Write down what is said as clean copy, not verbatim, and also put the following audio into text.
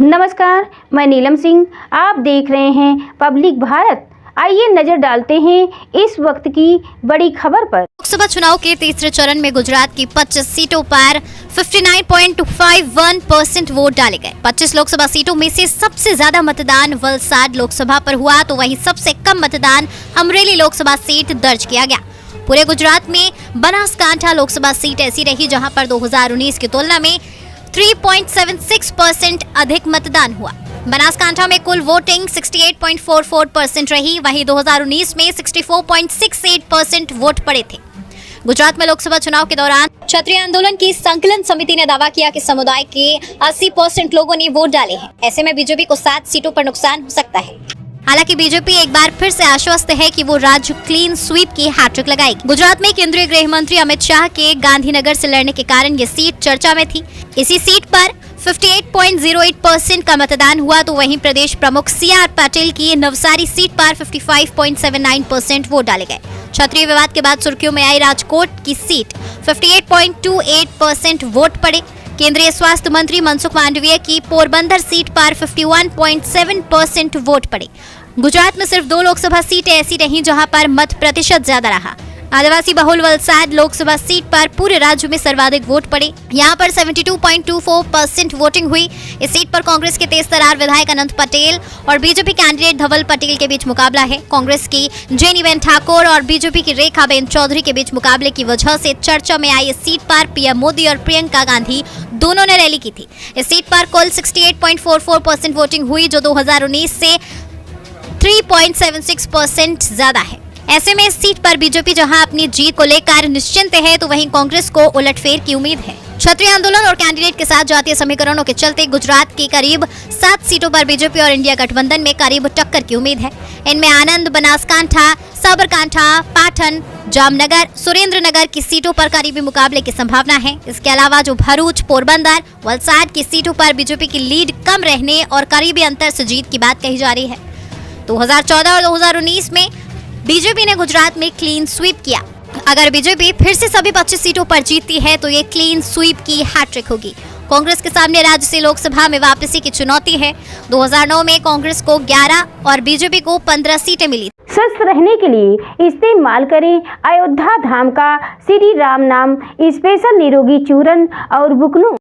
नमस्कार, मैं नीलम सिंह। आप देख रहे हैं पब्लिक भारत। आइए नजर डालते हैं इस वक्त की बड़ी खबर पर। लोकसभा चुनाव के तीसरे चरण में गुजरात की 25 सीटों पर 59.51% वोट डाले गए। 25 लोकसभा सीटों में से सबसे ज्यादा मतदान वलसाड लोकसभा पर हुआ, तो वहीं सबसे कम मतदान अमरेली लोकसभा सीट दर्ज किया गया। पूरे गुजरात में बनासकांठा लोकसभा सीट ऐसी रही जहां पर 2019 की तुलना में 3.76% अधिक मतदान हुआ। बनासकांठा में कुल वोटिंग 68.44% रही, वहीं 2019 में 64.68% वोट पड़े थे। गुजरात में लोकसभा चुनाव के दौरान क्षत्रिय आंदोलन की संकलन समिति ने दावा किया कि समुदाय के 80% लोगों ने वोट डाले हैं। ऐसे में बीजेपी को 7 सीटों पर नुकसान हो सकता है। हालांकि बीजेपी एक बार फिर से आश्वस्त है कि वो राज्य क्लीन स्वीप की हैट्रिक लगाएगी। गुजरात में केंद्रीय गृह मंत्री अमित शाह के गांधीनगर से लड़ने के कारण ये सीट चर्चा में थी। इसी सीट पर 58.08% का मतदान हुआ, तो वहीं प्रदेश प्रमुख CR पाटिल की नवसारी सीट पर 55.79% वोट डाले गए। क्षत्रिय विवाद के बाद सुर्खियों में आई राजकोट की सीट 58.28% वोट पड़े। केंद्रीय स्वास्थ्य मंत्री मनसुख मांडविया की पोरबंदर सीट पर 51.7% वोट पड़े। गुजरात में सिर्फ 2 लोकसभा सीटें ऐसी रहीं जहां पर मत प्रतिशत ज्यादा रहा। आदिवासी बहुल वलसाड लोकसभा सीट पर पूरे राज्य में सर्वाधिक वोट पड़े। यहां पर 72.24% वोटिंग हुई। इस सीट पर कांग्रेस के तेज तरार विधायक अनंत पटेल और बीजेपी कैंडिडेट धवल पटेल के बीच मुकाबला है। कांग्रेस की जेनीबेन ठाकुर और बीजेपी की रेखाबेन चौधरी के बीच मुकाबले की वजह से चर्चा में आई इस सीट पर पीएम मोदी और प्रियंका गांधी दोनों ने रैली की थी। इस सीट पर कुल 68.44% वोटिंग हुई, जो 2019 से 3.76% ज्यादा है। ऐसे में इस सीट पर बीजेपी जहां अपनी जीत को लेकर निश्चिंत है, तो वहीं कांग्रेस को उलटफेर की उम्मीद है। क्षत्रिय आंदोलन और कैंडिडेट के साथ जातीय समीकरणों के चलते गुजरात की करीब 7 सीटों पर बीजेपी और इंडिया गठबंधन में करीब टक्कर की उम्मीद है। इनमें आनंद, बनासकांठा, साबरकांठा, पाटन, जामनगर, सुरेंद्रनगर की सीटों पर करीबी मुकाबले की संभावना है। इसके अलावा जो भरूच, पोरबंदर, वलसाड की सीटों पर बीजेपी की लीड कम रहने और करीबी अंतर से जीत की बात कही जा रही है। 2014 और 2019 में बीजेपी ने गुजरात में क्लीन स्वीप किया। अगर बीजेपी फिर से सभी 25 सीटों पर जीतती है तो ये क्लीन स्वीप की हैट्रिक होगी। कांग्रेस के सामने राज्य से लोकसभा में वापसी की चुनौती है। 2009 में कांग्रेस को 11 और बीजेपी को 15 सीटें मिली। स्वस्थ रहने के लिए इस्तेमाल करें अयोध्या धाम का श्री राम नाम स्पेशल निरोगी चूर्ण और बुकनू।